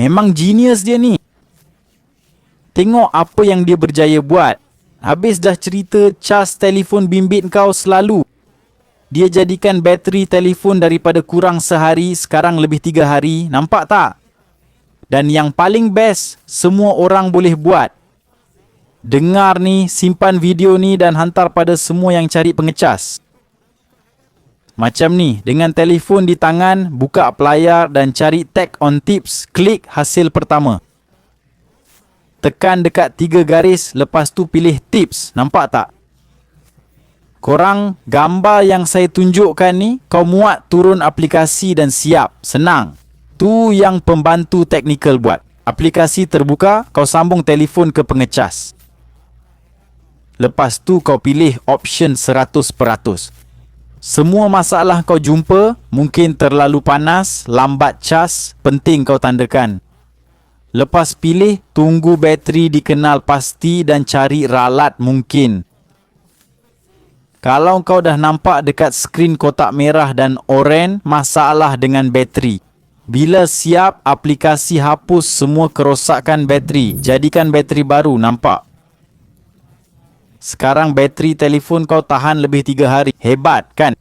Memang genius dia ni. Tengok apa yang dia berjaya buat. Habis dah cerita cas telefon bimbit kau selalu. Dia jadikan bateri telefon daripada kurang sehari, sekarang lebih 3 hari. Nampak tak? Dan yang paling best, semua orang boleh buat. Dengar ni, simpan video ni dan hantar pada semua yang cari pengecas. Macam ni, dengan telefon di tangan, buka pelayar dan cari tag on tips, klik hasil pertama. Tekan dekat 3 garis, lepas tu pilih tips. Nampak tak? Korang, gambar yang saya tunjukkan ni, kau muat turun aplikasi dan siap. Senang. Tu yang pembantu teknikal buat. Aplikasi terbuka, kau sambung telefon ke pengecas. Lepas tu kau pilih option 100%. Semua masalah kau jumpa, mungkin terlalu panas, lambat cas, penting kau tandakan. Lepas pilih, tunggu bateri dikenal pasti dan cari ralat mungkin. Kalau kau dah nampak dekat skrin kotak merah dan oren, masalah dengan bateri. Bila siap, aplikasi hapus semua kerosakan bateri. Jadikan bateri baru, nampak? Sekarang bateri telefon kau tahan lebih 3 hari. Hebat kan?